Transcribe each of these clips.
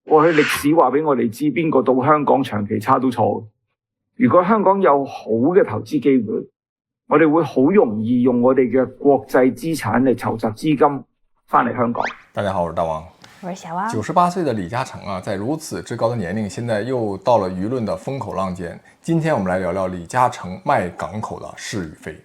過去歷史話俾我哋知，邊個到香港長期差都錯。如果香港有好嘅投資機會，我哋會好容易用我哋嘅國際資產嚟籌集資金翻嚟香港。大家好，我是大王，我是小王。98歲的李嘉誠啊，在如此之高的年齡，現在又到了輿論的風口浪尖。今天我們來聊聊李嘉誠賣港口的是與非。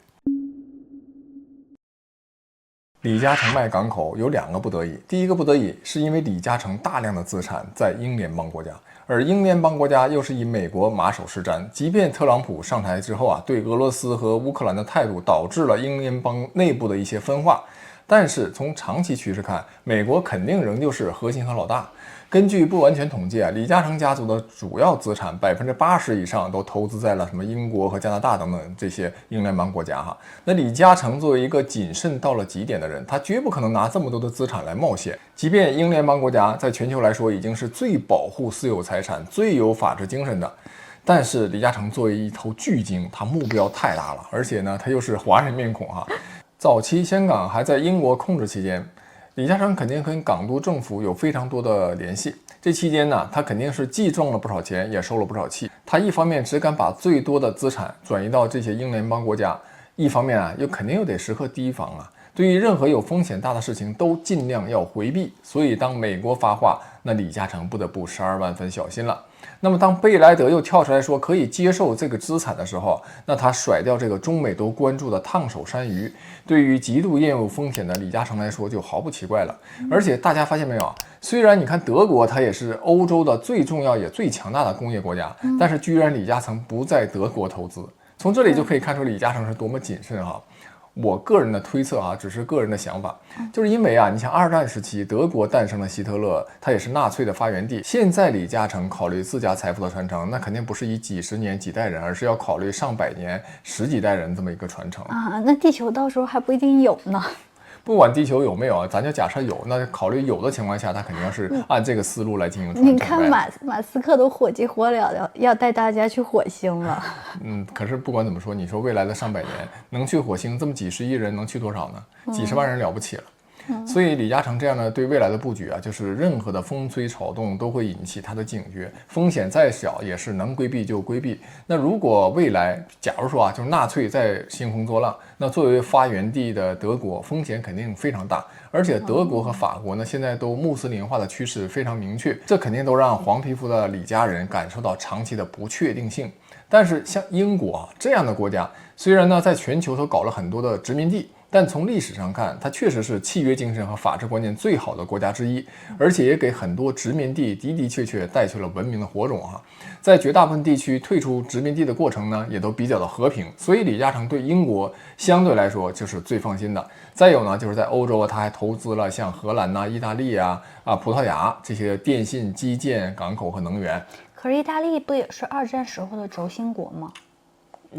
李嘉誠賣港口有2個不得已，第一個不得已是因為李嘉誠大量的資產在英聯邦國家，而英聯邦國家又是以美國馬首是瞻，即便特朗普上台之後啊，對俄羅斯和烏克蘭的態度導致了英聯邦內部的一些分化，但是從長期趨勢看，美國肯定仍舊是核心和老大。根據不完全統計啊，李嘉誠家族的主要資產80%以上都投資在了什麼英國和加拿大等等這些英聯邦國家哈。那李嘉誠作為一個謹慎到了極點的人，他絕不可能拿這麼多的資產來冒險。即便英聯邦國家在全球來說已經是最保護私有財產、最有法治精神的，但是李嘉誠作為一頭巨鯨，他目標太大了，而且呢，他又是華人面孔哈。早期香港還在英國控制期間，李嘉誠肯定跟港督政府有非常多的聯繫，這期間呢，他肯定是既賺了不少錢，也受了不少氣。他一方面只敢把最多的資產轉移到這些英聯邦國家，一方面啊，又肯定又得時刻提防啊。對於任何有風險大的事情都盡量要回避。所以當美國發話，那李嘉誠不得不12萬分小心了。那麼當貝萊德又跳出來說可以接受這個資產的時候，那他甩掉這個中美都關注的燙手山芋，對於極度厭惡風險的李嘉誠來說就毫不奇怪了。而且大家發現沒有，雖然你看德國它也是歐洲的最重要也最強大的工業國家，但是居然李嘉誠不在德國投資，從這裡就可以看出李嘉誠是多麼謹慎哈。我個人的推測啊，只是個人的想法，就是因為啊，你像2戰時期德國誕生了希特勒，他也是納粹的發源地。現在李嘉誠考慮自家財富的傳承，那肯定不是以幾十年幾代人，而是要考慮上百年十幾代人這麼一個傳承啊。那地球到時候還不一定有呢。不管地球有沒有啊，咱就假設有，那考慮有的情況下，他肯定是按這個思路來進行傳承。你看馬斯克都火急火燎要帶大家去火星了。可是不管怎麼說，你說未來的上百年能去火星，這麼幾十億人能去多少呢？幾十萬人了不起了。所以李嘉誠這樣呢，對未來的布局啊，就是任何的風吹草動都會引起他的警覺，風險再小也是能規避就規避。那如果未來假如說啊，就是納粹在興風作浪，那作為發源地的德國風險肯定非常大，而且德國和法國呢，現在都穆斯林化的趨勢非常明確，這肯定都讓黃皮膚的李家人感受到長期的不確定性。但是像英國啊這樣的國家，雖然呢在全球都搞了很多的殖民地，但從歷史上看，它確實是契約精神和法治觀念最好的國家之一，而且也給很多殖民地的的確確帶去了文明的火種哈。在絕大部分地區退出殖民地的過程呢，也都比較的和平，所以李嘉誠對英國相對來說就是最放心的。再有呢，就是在歐洲啊，他還投資了像荷蘭啊、意大利啊、葡萄牙這些電信、基建、港口和能源。可是意大利不也是2戰時候的軸心國嗎？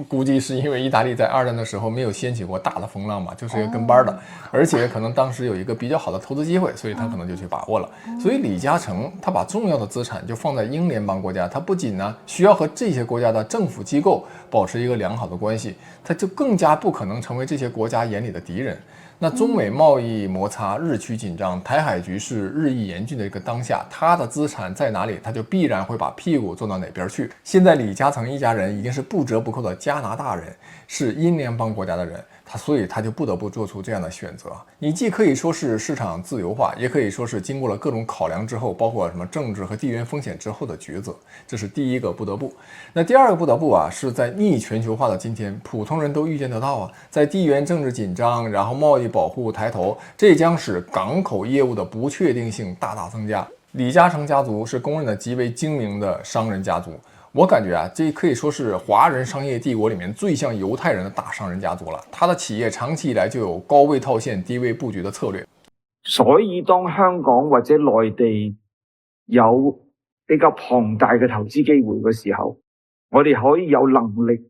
估計是因為意大利在2戰的時候沒有掀起過大的風浪嘛，就是一個跟班的，而且可能當時有一個比較好的投資機會，所以他可能就去把握了。所以李嘉誠他把重要的資產就放在英聯邦國家，他不僅呢需要和這些國家的政府機構保持一個良好的關係，他就更加不可能成為這些國家眼裡的敵人。那中美貿易摩擦日趨緊張，台海局勢日益嚴峻的一個當下，他的資產在哪裡，他就必然會把屁股坐到哪邊去。現在李嘉誠一家人已經是不折不扣的加拿大人，是英聯邦國家的人，所以他就不得不做出這樣的選擇。你既可以說是市場自由化，也可以說是經過了各種考量之後，包括什麼政治和地緣風險之後的抉擇，這是第一個不得不。那第二個不得不啊，是在逆全球化的今天，普通人都預見得到啊，在地緣政治緊張，然後貿易保護抬頭，這將使港口業務的不確定性大大增加。李嘉誠家族是公認的極為精明的商人家族，我感覺啊，這可以說是華人商業帝國裡面最像猶太人的大商人家族了。他的企業長期以來就有高位套現、低位布局的策略。所以當香港或者內地有比較龐大嘅投資機會嘅時候，我哋可以有能力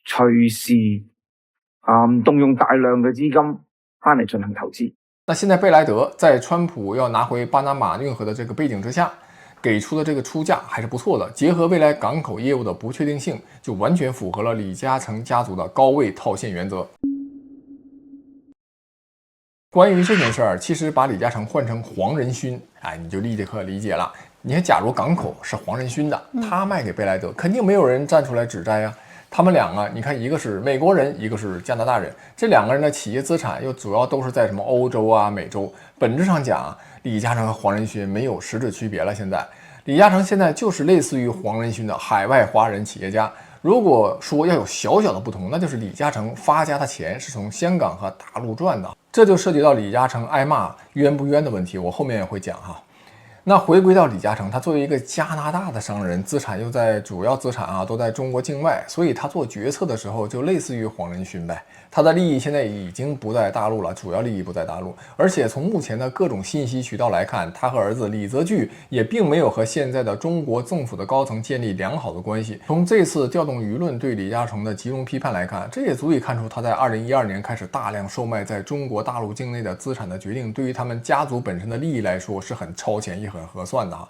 隨時動用大量嘅資金翻嚟進行投資。那現在貝萊德在川普要拿回巴拿馬運河的這個背景之下，給出的這個出價還是不錯的，結合未來港口業務的不確定性，就完全符合了李嘉誠家族的高位套現原則。關於這件事兒，其實把李嘉誠換成黃仁勳，你就立刻理解了。你看，假如港口是黄仁勋的，他卖给贝莱德，肯定没有人站出来指摘啊。他们两个，你看，一个是美国人，一个是加拿大人，这两个人的企业资产又主要都是在什么欧洲啊、美洲。本质上讲，李嘉诚和黄仁勋没有实质区别了。现在，李嘉诚现在就是类似于黄仁勋的海外华人企业家。如果说要有小小的不同，那就是李嘉诚发家的钱是从香港和大陆赚的，这就涉及到李嘉诚挨骂冤不冤的问题，我后面也会讲哈。那回归到李嘉诚，他作为一个加拿大的商人，资产又在主要资产啊都在中国境外，所以他做决策的时候就类似于黄仁勋呗。他的利益现在已经不在大陆了，主要利益不在大陆，而且从目前的各种信息渠道来看，他和儿子李泽钜也并没有和现在的中国政府的高层建立良好的关系。从这次调动舆论对李嘉诚的集中批判来看，这也足以看出他在2012年开始大量售卖在中国大陆境内的资产的决定，对于他们家族本身的利益来说是很超前也很合算的哈。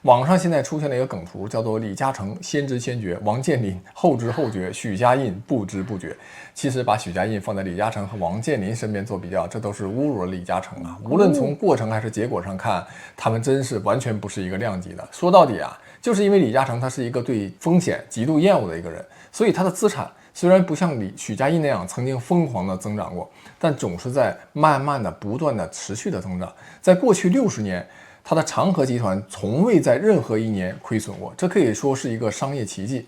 网上现在出现了一个梗图，叫做李嘉诚先知先觉，王健林后知后觉，许家印不知不觉。其实把许家印放在李嘉诚和王健林身边做比较，这都是侮辱了李嘉诚啊！无论从过程还是结果上看，他们真是完全不是一个量级的。说到底啊，就是因为李嘉诚他是一个对风险极度厌恶的一个人，所以他的资产虽然不像许家印那样曾经疯狂的增长过，但总是在慢慢的、不断的、持续的增长。在过去60年，他的长和集团从未在任何一年亏损过，这可以说是一个商业奇迹。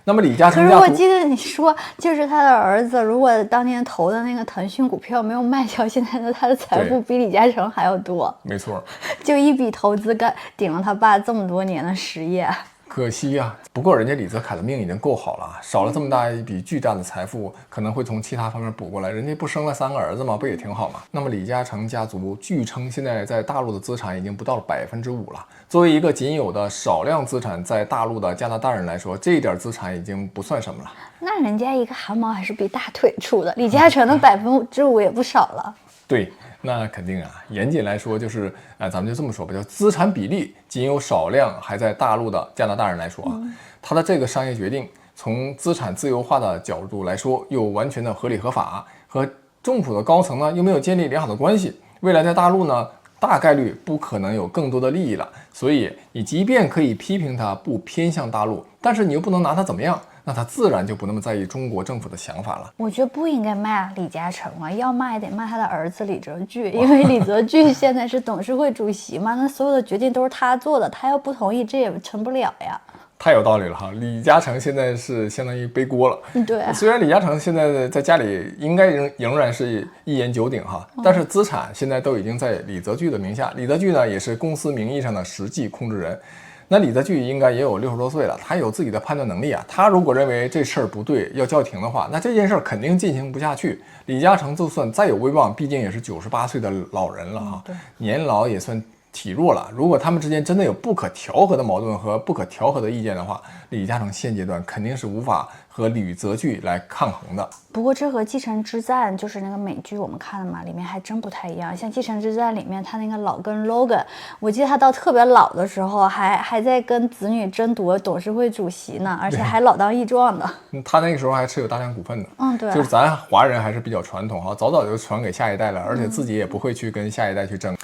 那么李嘉诚家族，可是我记得你说，就是他的儿子，如果当年投的那个腾讯股票没有卖掉，现在的他的财富比李嘉诚还要多。没错，就一笔投资顶了他爸这么多年的实业。可惜啊，不过人家李泽楷的命已经够好了，少了这么大一笔巨大的财富，可能会从其他方面补过来。人家不生了3个儿子吗？不也挺好吗？那么李嘉诚家族据称现在在大陆的资产已经不到了5%了。作为一个仅有的少量资产在大陆的加拿大人来说，这一点资产已经不算什么了。那人家一个汗毛还是比大腿粗的，李嘉诚的5%也不少了。对。那肯定啊，严谨来说就是，咱们就这么说吧，叫资产比例仅有少量还在大陆的加拿大人来说啊，他的这个商业决定从资产自由化的角度来说又完全的合理合法，和政府的高层呢又没有建立良好的关系，未来在大陆呢大概率不可能有更多的利益了，所以你即便可以批评他不偏向大陆，但是你又不能拿他怎么样。那他自然就不那么在意中国政府的想法了。我觉得不应该骂李嘉诚啊，要骂也得骂他的儿子李泽钜，因为李泽钜现在是董事会主席嘛，那所有的决定都是他做的，他要不同意，这也成不了呀。太有道理了哈，李嘉诚现在是相当于背锅了。对啊，虽然李嘉诚现在在家里应该仍然是一言九鼎哈，但是资产现在都已经在李泽钜的名下。李泽钜呢也是公司名义上的实际控制人。那李泽钜应该也有60多岁了，他有自己的判断能力啊。他如果认为这事儿不对，要叫停的话，那这件事儿肯定进行不下去。李嘉诚就算再有威望，毕竟也是98岁的老人了哈，年老也算体弱了。如果他们之间真的有不可调和的矛盾和不可调和的意见的话，李嘉诚现阶段肯定是无法和李泽钜来抗衡的。不过这和《继承之战》就是那个美剧我们看的嘛，里面还真不太一样。像《继承之战》里面，他那个老跟 Logan， 我记得他到特别老的时候还在跟子女争夺董事会主席呢，而且还老当益壮的。他那个时候还持有大量股份的。对，就是咱华人还是比较传统哈，早早就传给下一代了，而且自己也不会去跟下一代去争。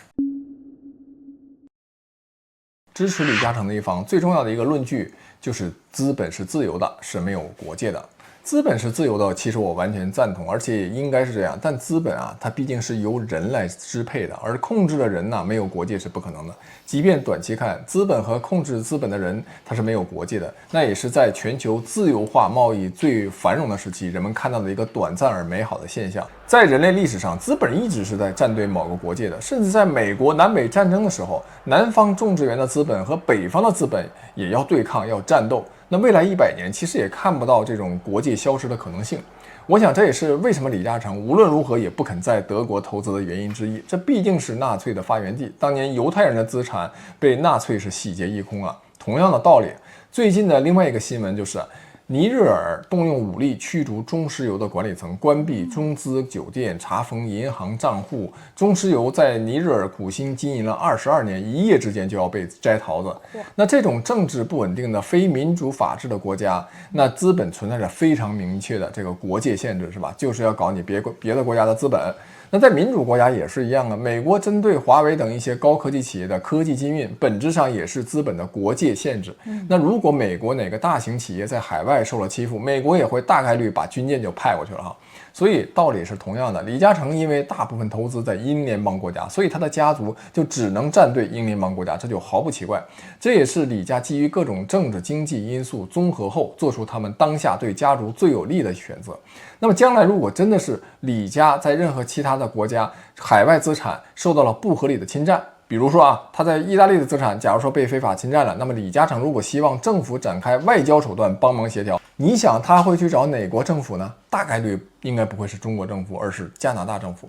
支持李嘉诚的一方最重要的一个论据就是资本是自由的，是没有国界的。资本是自由的，其实我完全赞同，而且也应该是这样。但资本啊，它毕竟是由人来支配的，而控制的人呢，没有国界是不可能的。即便短期看，资本和控制资本的人，他是没有国界的，那也是在全球自由化贸易最繁荣的时期，人们看到的一个短暂而美好的现象。在人类历史上，资本一直是在站队某个国界的，甚至在美国南北战争的时候，南方种植园的资本和北方的资本也要对抗，要战斗。那未来100年其实也看不到这种国界消失的可能性。我想这也是为什么李嘉诚无论如何也不肯在德国投资的原因之一。这毕竟是纳粹的发源地，当年犹太人的资产被纳粹是洗劫一空了。同样的道理，最近的另外一个新闻就是尼日尔动用武力驱逐中石油的管理层，关闭中资酒店，查封银行账户。中石油在尼日尔苦心经营了22年，一夜之间就要被摘桃子。那这种政治不稳定的非民主法治的国家，那资本存在着非常明确的这个国界限制，是吧？就是要搞你别的国家的资本。那在民主国家也是一样啊，美国针对华为等一些高科技企业的科技禁运，本质上也是资本的国界限制。那如果美国哪个大型企业在海外受了欺负，美国也会大概率把军舰就派过去了哈。所以道理是同样的，李嘉诚因为大部分投资在英联邦国家，所以他的家族就只能站队英联邦国家，这就毫不奇怪。这也是李家基于各种政治经济因素综合后，做出他们当下对家族最有利的选择。那么将来如果真的是李家在任何其他的国家海外资产受到了不合理的侵占，比如说他在意大利的资产假如说被非法侵占了，那么李嘉诚如果希望政府展开外交手段帮忙协调，你想他会去找哪国政府呢？大概率应该不会是中国政府，而是加拿大政府。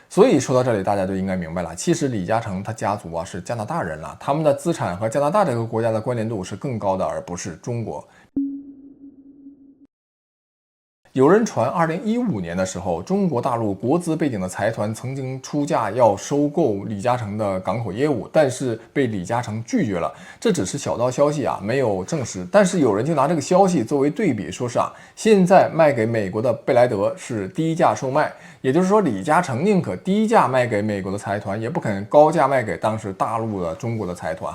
所以说到这里，大家就应该明白了，其实李嘉诚他家族是加拿大人了，他们的资产和加拿大这个国家的关联度是更高的，而不是中国。有人传2015年的时候，中国大陆国资背景的财团曾经出价要收购李嘉诚的港口业务，但是被李嘉诚拒绝了。这只是小道消息没有证实。但是有人就拿这个消息作为对比，说是现在卖给美国的贝莱德是低价售卖，也就是说李嘉诚宁可低价卖给美国的财团，也不肯高价卖给当时大陆的中国的财团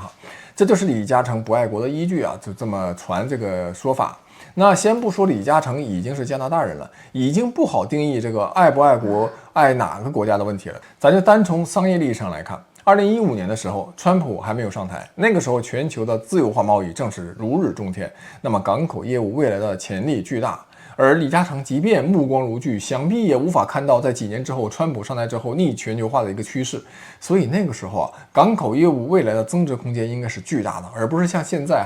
这就是李嘉诚不爱国的依据就这么传这个说法。那先不说李嘉诚已经是加拿大人了，已经不好定义这个爱不爱国、爱哪个国家的问题了。咱就单从商业利益上来看，2015年的时候，川普还没有上台，那个时候全球的自由化贸易正是如日中天，那么港口业务未来的潜力巨大。而李嘉诚即便目光如炬，想必也无法看到在几年之后川普上台之后逆全球化的一个趋势。所以那个时候港口业务未来的增值空间应该是巨大的，而不是像现在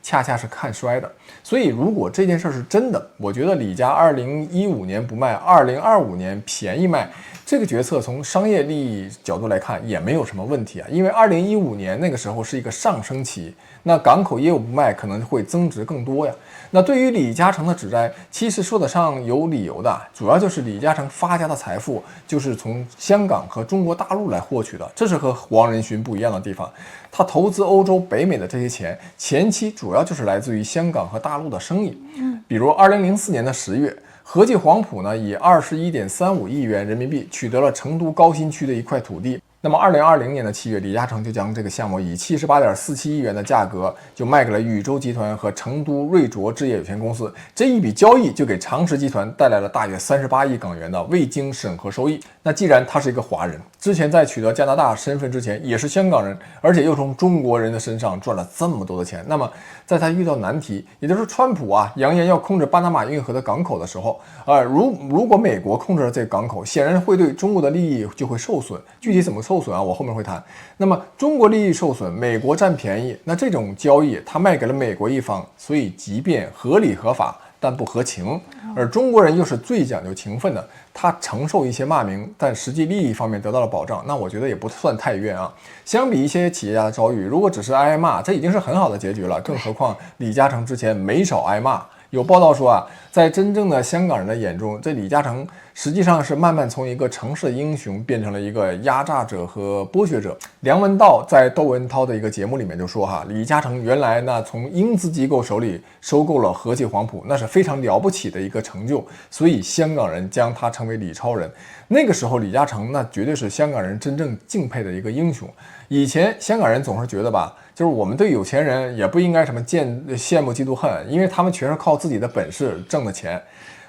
恰恰是看衰的。所以如果这件事是真的，我觉得李家2015年不卖，2025年便宜卖，这个决策从商业利益角度来看也没有什么问题因为2015年那个时候是一个上升期，那港口业务不卖可能会增值更多呀。那对于李嘉诚的指摘，其实说得上有理由的，主要就是李嘉诚发家的财富就是从香港和中国大陆来获取的，这是和黄仁勋不一样的地方。他投资欧洲、北美的这些钱，前期主要就是来自于香港和大陆的生意。比如2004年的10月，和记黄埔呢以21.35亿元人民币取得了成都高新区的一块土地。那么2020年的7月，李嘉诚就将这个项目以78.47亿元的价格就卖给了宇宙集团和成都瑞卓置业有限公司。这一笔交易就给长实集团带来了大约38亿港元的未经审核收益。那既然他是一个华人，之前在取得加拿大身份之前也是香港人，而且又从中国人的身上赚了这么多的钱，那么在他遇到难题，也就是川普扬言要控制巴拿马运河的港口的时候，如果美国控制了这个港口，显然会对中国的利益就会受损。具体怎么受损我后面会谈。那么中国利益受损，美国占便宜，那这种交易他卖给了美国一方，所以即便合理合法，但不合情。而中国人又是最讲究情分的，他承受一些骂名，但实际利益方面得到了保障，那我觉得也不算太冤相比一些企业家的遭遇，如果只是挨骂，这已经是很好的结局了，更何况李嘉诚之前没少挨骂。有报道说在真正的香港人的眼中，这李嘉诚实际上是慢慢从一个城市的英雄变成了一个压榨者和剥削者。梁文道在窦文涛的一个节目里面就说李嘉诚原来呢从英资机构手里收购了和记黄埔，那是非常了不起的一个成就，所以香港人将他称为李超人。那个时候李嘉诚那绝对是香港人真正敬佩的一个英雄。以前香港人总是觉得就是我们对有钱人也不应该什么羡慕嫉妒恨，因为他们全是靠自己的本事挣的钱。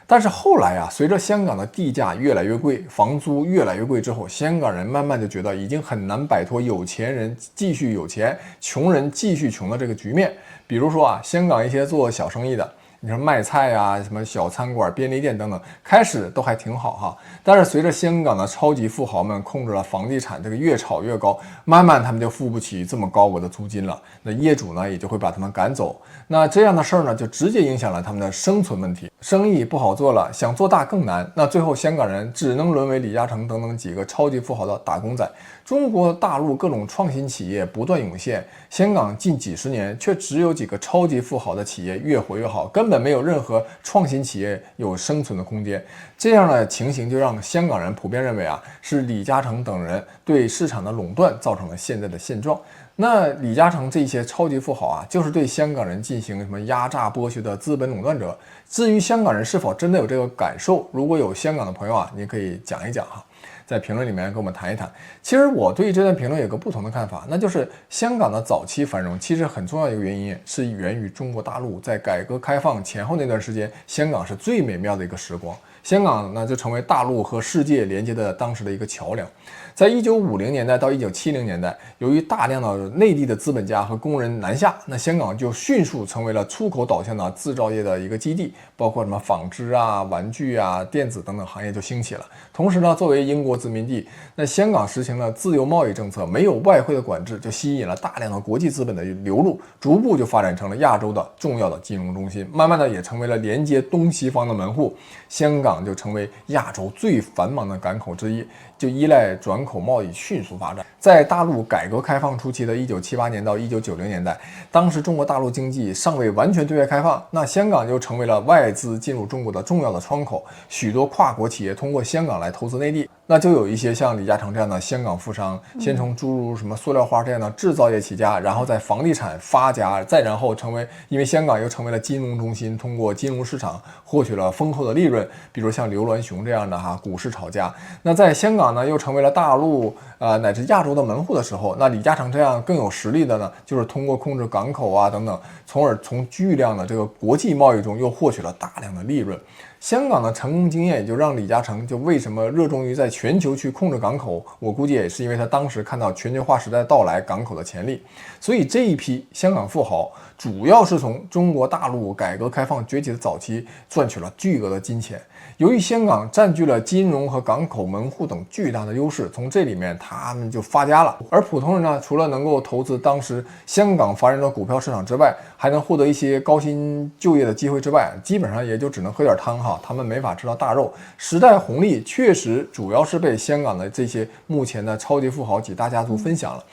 但是后来随着香港的地价越来越贵，房租越来越贵之后，香港人慢慢就觉得已经很难摆脱有钱人继续有钱，穷人继续穷的这个局面。比如说香港一些做小生意的，你说卖菜什么小餐馆、便利店等等，开始都还挺好但是随着香港的超级富豪们控制了房地产，这个越炒越高，慢慢他们就付不起这么高额的租金了，那业主呢也就会把他们赶走。那这样的事儿呢，就直接影响了他们的生存问题，生意不好做了，想做大更难。那最后香港人只能沦为李嘉诚等等几个超级富豪的打工仔。中国大陆各种创新企业不断涌现，香港近几十年却只有几个超级富豪的企业越活越好，根本没有任何创新企业有生存的空间。这样的情形就让香港人普遍认为是李嘉诚等人对市场的垄断造成了现在的现状。那李嘉诚这些超级富豪就是对香港人进行什么压榨剥削的资本垄断者。至于香港人是否真的有这个感受，如果有香港的朋友你可以讲一讲在评论里面跟我们谈一谈。其实我对这段评论有个不同的看法，那就是香港的早期繁荣，其实很重要的一个原因是源于中国大陆在改革开放前后那段时间，香港是最美妙的一个时光。香港呢就成为大陆和世界连接的当时的一个桥梁。在1950年代到1970年代，由于大量的内地的资本家和工人南下，那香港就迅速成为了出口导向的制造业的一个基地，包括什么纺织啊、玩具啊、电子等等行业就兴起了。同时呢，作为英国殖民地，那香港实行了自由贸易政策，没有外汇的管制，就吸引了大量的国际资本的流入，逐步就发展成了亚洲的重要的金融中心，慢慢的也成为了连接东西方的门户。香港就成为亚洲最繁忙的港口之一，就依赖转口贸易迅速发展。在大陆改革开放初期的1978年到1990年代，当时中国大陆经济尚未完全对外开放，那香港就成为了外资进入中国的重要的窗口，许多跨国企业通过香港来投资内地。那就有一些像李嘉诚这样的香港富商，先从诸如什么塑料花这样的制造业起家，然后在房地产发家，再然后因为香港又成为了金融中心，通过金融市场获取了丰厚的利润，比如像刘銮雄这样的股市炒家。那在香港呢，又成为了大陆乃至亚洲的门户的时候，那李嘉诚这样更有实力的呢，就是通过控制港口啊等等，从而从巨量的这个国际贸易中又获取了大量的利润。香港的成功经验也就让李嘉诚就为什么热衷于在全球去控制港口，我估计也是因为他当时看到全球化时代到来港口的潜力。所以这一批香港富豪主要是从中国大陆改革开放崛起的早期赚取了巨额的金钱。由于香港占据了金融和港口门户等巨大的优势，从这里面他们就发家了。而普通人呢，除了能够投资当时香港繁荣的股票市场之外，还能获得一些高薪就业的机会之外，基本上也就只能喝点汤哈，他们没法吃到大肉。时代红利确实主要是被香港的这些目前的超级富豪几大家族分享了，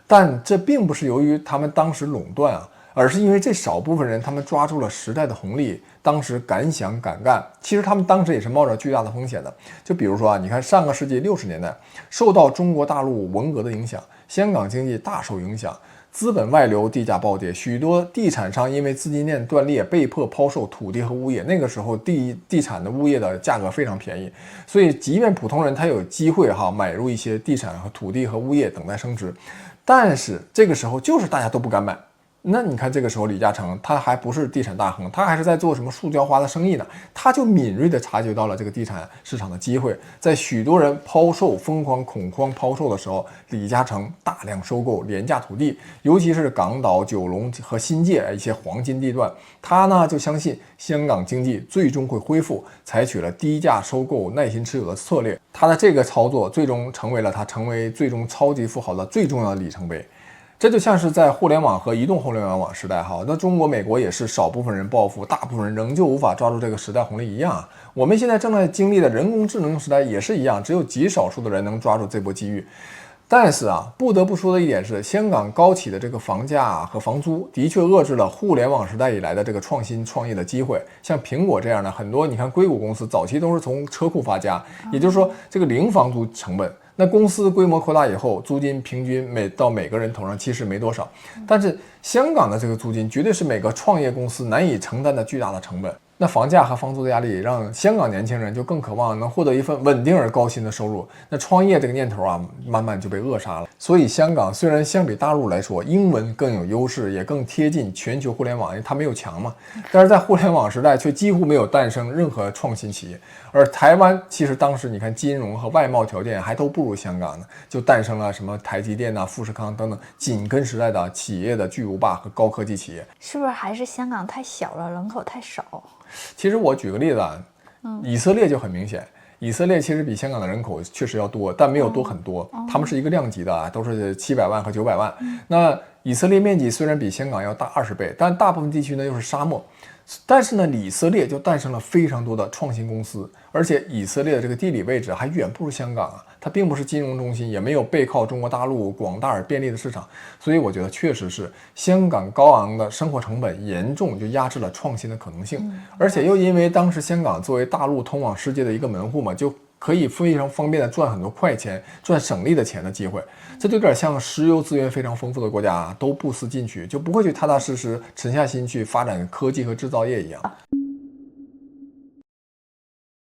但这并不是由于他们当时垄断而是因为这少部分人他们抓住了时代的红利，当时敢想敢干。其实他们当时也是冒着巨大的风险的。就比如说你看上个世纪60年代，受到中国大陆文革的影响，香港经济大受影响，资本外流，地价暴跌，许多地产商因为资金链断裂被迫抛售土地和物业。那个时候地产的物业的价格非常便宜，所以即便普通人他有机会买入一些地产和土地和物业等待升值，但是这个时候就是大家都不敢买。那你看这个时候李嘉诚他还不是地产大亨，他还是在做什么塑胶花的生意呢，他就敏锐地察觉到了这个地产市场的机会。在许多人疯狂恐慌抛售的时候，李嘉诚大量收购廉价土地，尤其是港岛、九龙和新界一些黄金地段。他呢就相信香港经济最终会恢复，采取了低价收购、耐心持有的策略。他的这个操作最终成为了他成为最终超级富豪的最重要的里程碑。这就像是在互联网和移动互联网时代那中国美国也是少部分人暴富，大部分人仍旧无法抓住这个时代红利一样我们现在正在经历的人工智能时代也是一样，只有极少数的人能抓住这波机遇。但是不得不说的一点是，香港高企的这个房价和房租的确遏制了互联网时代以来的这个创新创业的机会。像苹果这样的很多，你看硅谷公司早期都是从车库发家，也就是说这个零房租成本。那公司规模扩大以后，租金平均到每个人头上其实没多少，但是香港的这个租金绝对是每个创业公司难以承担的巨大的成本。那房价和房租的压力让香港年轻人就更渴望能获得一份稳定而高薪的收入，那创业这个念头慢慢就被扼杀了。所以香港虽然相比大陆来说英文更有优势，也更贴近全球互联网，因为它没有墙嘛，但是在互联网时代却几乎没有诞生任何创新企业。而台湾其实当时你看金融和外贸条件还都不如香港呢，就诞生了什么台积电富士康等等紧跟时代的企业的巨无霸和高科技企业。是不是还是香港太小了，人口太少？其实我举个例子以色列就很明显，以色列其实比香港的人口确实要多，但没有多很多，他们是一个量级的都是700万和900万。那以色列面积虽然比香港要大20倍，但大部分地区呢又是沙漠。但是呢，以色列就诞生了非常多的创新公司，而且以色列的这个地理位置还远不如香港它并不是金融中心，也没有背靠中国大陆广大而便利的市场，所以我觉得确实是香港高昂的生活成本严重就压制了创新的可能性，而且又因为当时香港作为大陆通往世界的一个门户嘛，就可以非常方便的赚很多快钱、赚省力的钱的机会，这就有点像石油资源非常丰富的国家都不思进取，就不会去踏踏实实沉下心去发展科技和制造业一样。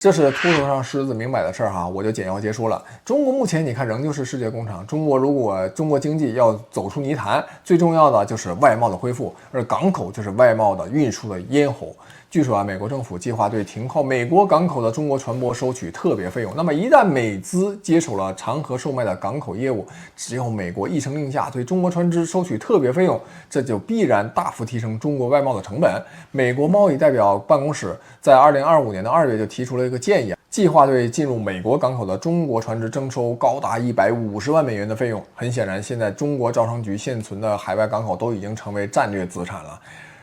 这是秃头上狮子明摆的事儿哈，我就简要结束了。中国目前你看仍旧是世界工厂，如果中国经济要走出泥潭，最重要的就是外贸的恢复，而港口就是外贸的运输的咽喉。据说美国政府计划对停靠美国港口的中国船舶收取特别费用。那么一旦美资接手了长河售卖的港口业务，只要美国一声令下对中国船只收取特别费用，这就必然大幅提升中国外贸的成本。美国贸易代表办公室在2025年的2月就提出了一个建议，计划对进入美国港口的中国船只征收高达150万美元的费用。很显然，现在中国招商局现存的海外港口都已经成为战略资产了。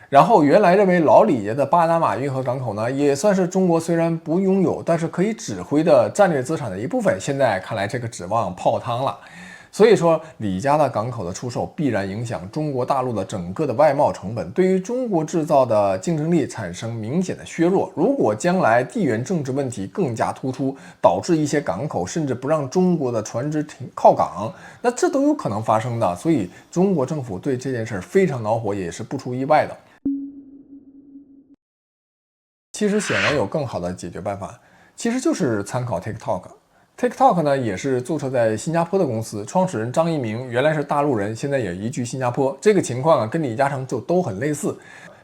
然后原来认为老李家的巴拿马运河港口呢，也算是中国虽然不拥有，但是可以指挥的战略资产的一部分。现在看来这个指望泡汤了。所以说，李家的港口的出售必然影响中国大陆的整个的外贸成本，对于中国制造的竞争力产生明显的削弱。如果将来地缘政治问题更加突出，导致一些港口甚至不让中国的船只靠港，那这都有可能发生的。所以中国政府对这件事非常恼火，也是不出意外的。其实显然有更好的解决办法，其实就是参考 TikTok。TikTok 呢也是注册在新加坡的公司，创始人张一鸣原来是大陆人，现在也移居新加坡。这个情况跟李嘉诚就都很类似。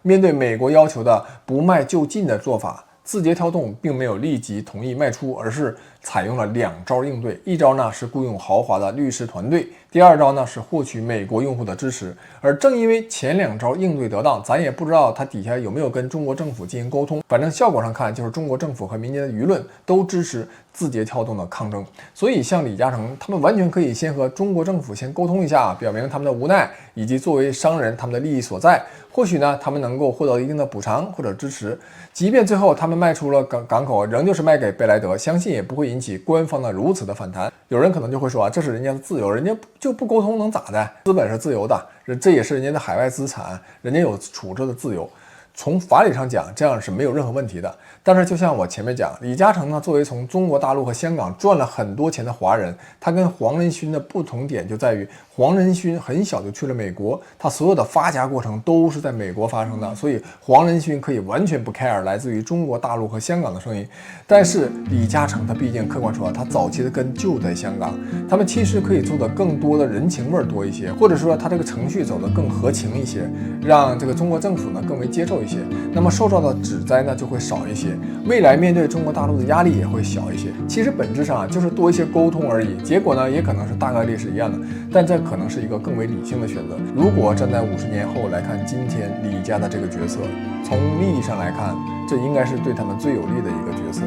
面对美国要求的不卖就进的做法，字节跳动并没有立即同意卖出，而是采用了2招应对。一招呢是雇佣豪华的律师团队，第2招呢是获取美国用户的支持。而正因为前2招应对得当，咱也不知道他底下有没有跟中国政府进行沟通，反正效果上看就是中国政府和民间的舆论都支持字节跳动的抗争。所以像李嘉诚他们完全可以先和中国政府先沟通一下，表明他们的无奈以及作为商人他们的利益所在，或许呢他们能够获得一定的补偿或者支持。即便最后他们卖出了港口仍旧是卖给贝莱德，相信也不会引起官方的如此的反弹。有人可能就会说啊，这是人家的自由，人家就不沟通能咋的？资本是自由的，这也是人家的海外资产，人家有处置的自由。从法理上讲，这样是没有任何问题的。但是就像我前面讲，李嘉诚呢，作为从中国大陆和香港赚了很多钱的华人，他跟黄仁勋的不同点就在于，黄仁勋很小就去了美国，他所有的发家过程都是在美国发生的，所以黄仁勋可以完全不 care 来自于中国大陆和香港的声音。但是李嘉诚他毕竟客观说，他早期的根就在香港，他们其实可以做的更多的人情味多一些，或者说他这个程序走得更合情一些，让这个中国政府呢更为接受一些，那么受到的指灾呢就会少一些，未来面对中国大陆的压力也会小一些。其实本质上就是多一些沟通而已，结果呢也可能是大概率是一样的，但这可能是一个更为理性的选择。如果站在50年后来看今天李家的这个角色，从利益上来看，这应该是对他们最有利的一个角色，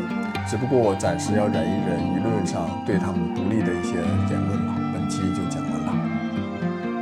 只不过暂时要忍一忍舆论上对他们不利的一些言论吧。本期就讲